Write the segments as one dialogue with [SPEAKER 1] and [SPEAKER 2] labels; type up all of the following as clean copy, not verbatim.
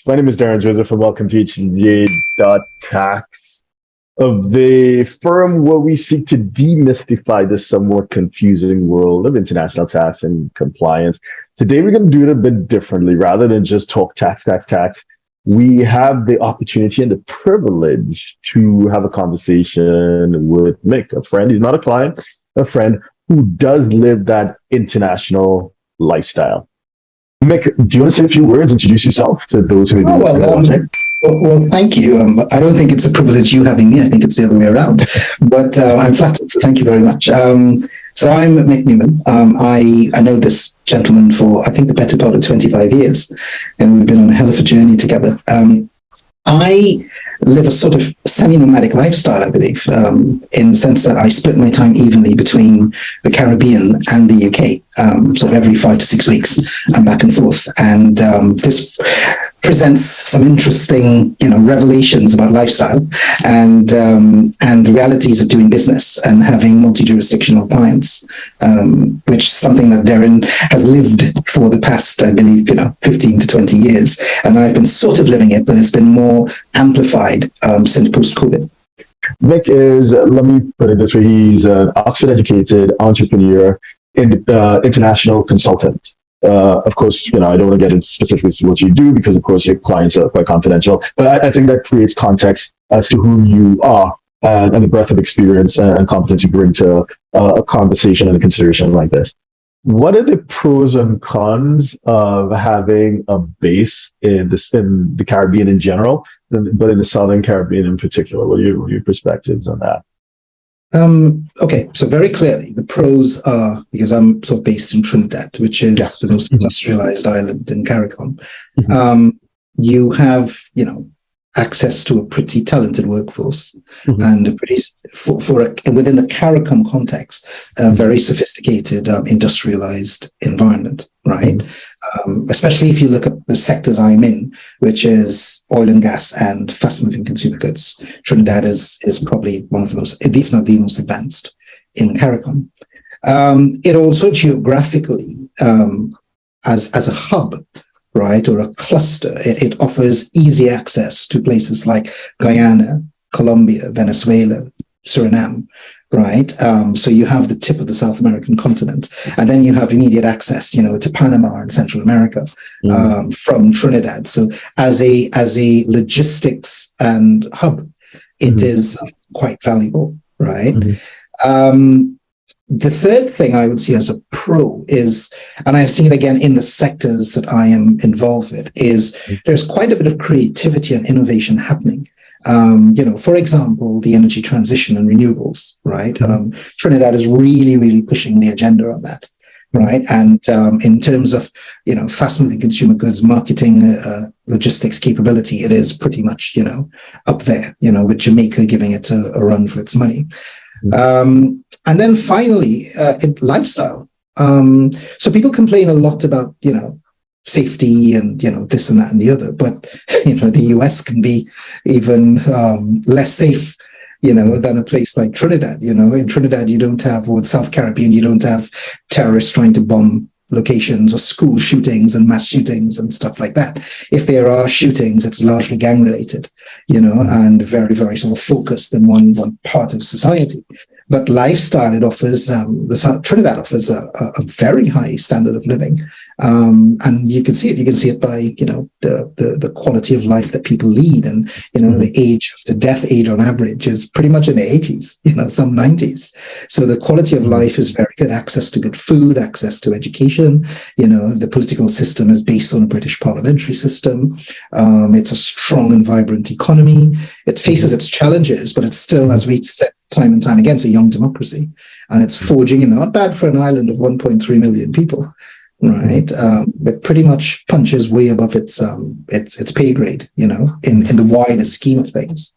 [SPEAKER 1] My name is Darren Joseph from Welcome to HJ.tax, of the firm where we seek to demystify this somewhat confusing world of international tax and compliance. Today, we're going to do it a bit differently. Rather than just talk tax, we have the opportunity and the privilege to have a conversation with Mick, a friend. He's not a client, a friend who does live that international lifestyle. Mick, do you want to say a few words, introduce yourself to those who are watching?
[SPEAKER 2] Well, thank you. I don't think it's a privilege you having me. I think it's the other way around. But I'm flattered, so thank you very much. So I'm Mick Newman. I know this gentleman for, I think, the better part of 25 years, and we've been on a hell of a journey together. I live a sort of semi-nomadic lifestyle, I believe, in the sense that I split my time evenly between the Caribbean and the UK. Sort of every 5 to 6 weeks, I'm back and forth. And this presents some interesting, revelations about lifestyle and the realities of doing business and having multi-jurisdictional clients, which is something that Darren has lived for the past, I believe, 15 to 20 years. And I've been sort of living it, but it's been more amplified since post-COVID.
[SPEAKER 1] Mick is, let me put it this way, he's an Oxford-educated entrepreneur, international consultant. Of course, I don't want to get into specifics of what you do because, of course, your clients are quite confidential. But I think that creates context as to who you are and the breadth of experience and competence you bring to a conversation and a consideration like this. What are the pros and cons of having a base in the Caribbean in general, but in the Southern Caribbean in particular? What are your perspectives on that?
[SPEAKER 2] Okay, so very clearly, the pros are, because I'm sort of based in Trinidad, which is the most industrialized island in CARICOM. You have, access to a pretty talented workforce and a pretty, within the CARICOM context, a very sophisticated, industrialized environment, right? Especially if you look at the sectors I'm in, which is oil and gas and fast-moving consumer goods. Trinidad is probably one of the most, if not the most advanced in CARICOM. It also geographically, as a hub, right, or a cluster, it offers easy access to places like Guyana, Colombia, Venezuela, Suriname, right? So you have the tip of the South American continent, and then you have immediate access, to Panama and Central America from Trinidad. So as a logistics and hub, it is quite valuable, right? The third thing I would see as a pro is, and I've seen it again in the sectors that I am involved with, is there's quite a bit of creativity and innovation happening. For example, the energy transition and renewables, right? Trinidad is really, really pushing the agenda on that, right? And in terms of, fast-moving consumer goods, marketing, logistics capability, it is pretty much, up there, with Jamaica giving it a run for its money. And then finally, lifestyle. So people complain a lot about, safety and, this and that and the other, but, the US can be even less safe, than a place like Trinidad. In Trinidad, you don't have, or South Caribbean, you don't have terrorists trying to bomb locations or school shootings and mass shootings and stuff like that. If there are shootings, it's largely gang related, and very, very sort of focused in one part of society. But lifestyle, it offers, Trinidad offers a very high standard of living. And you can see it. You can see it by, the quality of life that people lead. And, the death age on average is pretty much in the 80s, some 90s. So the quality of life is very good. Access to good food, access to education. The political system is based on a British parliamentary system. It's a strong and vibrant economy. It faces its challenges, but it's still, as we said time and time again, it's a young democracy, and it's forging, not bad for an island of 1.3 million people, right? But pretty much punches way above its pay grade, in the wider scheme of things.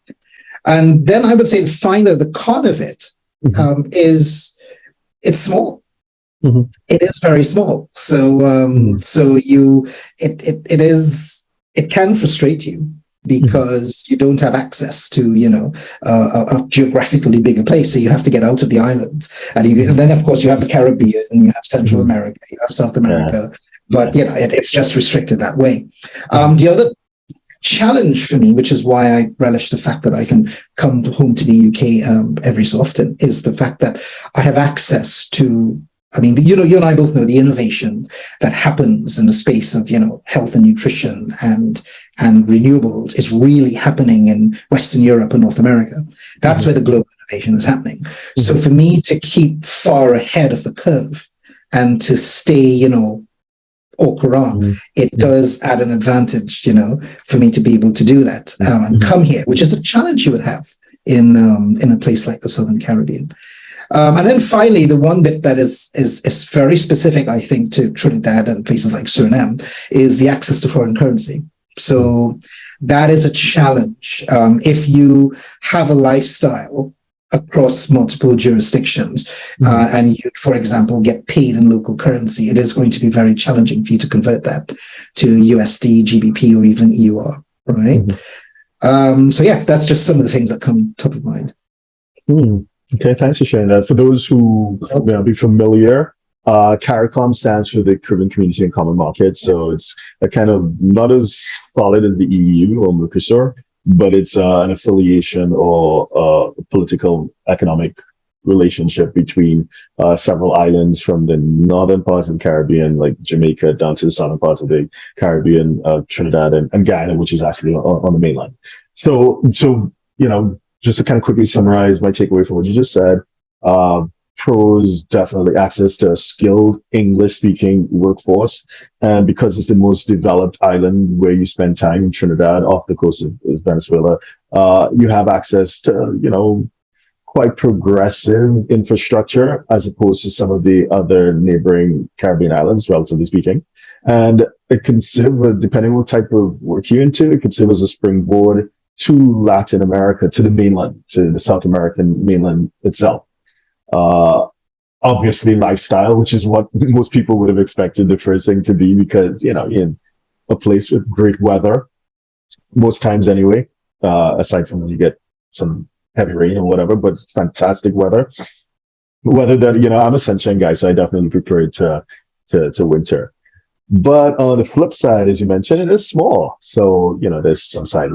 [SPEAKER 2] And then I would say the con of it is it's small. It is very small. So it can frustrate you because you don't have access to, a geographically bigger place. So you have to get out of the islands. And then, of course, you have the Caribbean, you have Central America, you have South America. But, it's just restricted that way. The challenge for me, which is why I relish the fact that I can come home to the UK every so often, is the fact that I have access to, I mean, you and I both know the innovation that happens in the space of, health and nutrition and renewables is really happening in Western Europe and North America. That's where the global innovation is happening. So for me to keep far ahead of the curve and to stay, au courant, it does add an advantage, for me to be able to do that and come here, which is a challenge you would have in a place like the Southern Caribbean. And then finally, the one bit that is very specific, I think, to Trinidad and places like Suriname is the access to foreign currency. So that is a challenge. If you have a lifestyle across multiple jurisdictions and you, for example, get paid in local currency, it is going to be very challenging for you to convert that to USD, GBP, or even EUR, right? So yeah, that's just some of the things that come top of mind.
[SPEAKER 1] Okay, thanks for sharing that. For those who may not be familiar, CARICOM stands for the Caribbean Community and Common Market. So it's a kind of not as solid as the EU or Mercosur, but it's an affiliation or a political economic relationship between several islands from the northern parts of the Caribbean, like Jamaica, down to the southern parts of the Caribbean, Trinidad and Guyana, which is actually on the mainland. So just to kind of quickly summarize my takeaway from what you just said, pros, definitely access to a skilled English-speaking workforce. And because it's the most developed island where you spend time in Trinidad, off the coast of Venezuela, you have access to, quite progressive infrastructure as opposed to some of the other neighboring Caribbean islands, relatively speaking. And it can serve, depending on what type of work you're into, it can serve as a springboard to Latin America, to the mainland, to the South American mainland itself. Obviously lifestyle, which is what most people would have expected the first thing to be, because, in a place with great weather, most times anyway, aside from when you get some heavy rain or whatever, but fantastic weather. Weather that, I'm a sunshine guy, so I definitely prefer it to winter. But on the flip side, as you mentioned, it is small. So, there's some size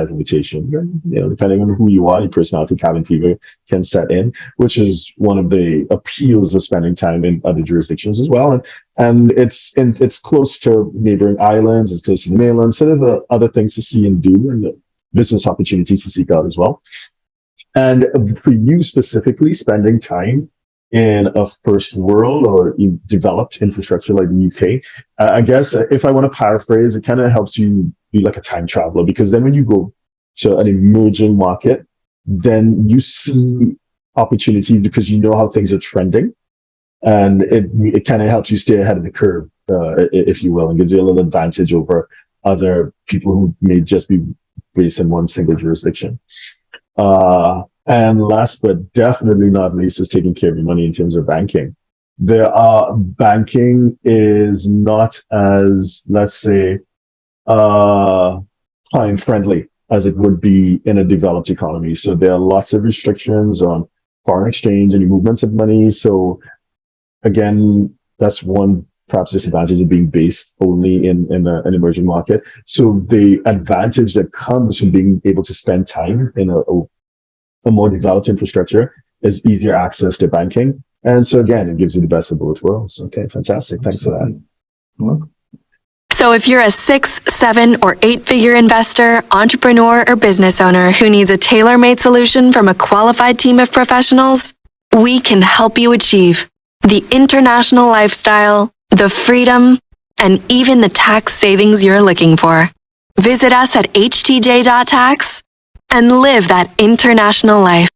[SPEAKER 1] limitations. And, depending on who you are, your personality, cabin fever can set in, which is one of the appeals of spending time in other jurisdictions as well. And it's close to neighboring islands, it's close to the mainland. So there's other things to see and do, and business opportunities to seek out as well. And for you specifically, spending time in a first world or developed infrastructure like the UK, I guess if I want to paraphrase, it kind of helps you be like a time traveler, because then when you go to an emerging market, then you see opportunities because you know how things are trending, and it kind of helps you stay ahead of the curve, if you will, and gives you a little advantage over other people who may just be based in one single jurisdiction. And last but definitely not least is taking care of your money in terms of banking. Banking is not as, let's say, client friendly as it would be in a developed economy. So there are lots of restrictions on foreign exchange and movement of money. So again, that's one perhaps disadvantage of being based only in an emerging market. So the advantage that comes from being able to spend time in a more developed infrastructure is easier access to banking. And so again, it gives you the best of both worlds. Okay, fantastic. Thanks for that.
[SPEAKER 2] Well,
[SPEAKER 3] So if you're a 6, 7, or 8-figure investor, entrepreneur, or business owner who needs a tailor-made solution from a qualified team of professionals, we can help you achieve the international lifestyle, the freedom, and even the tax savings you're looking for. Visit us at htj.tax and live that international life.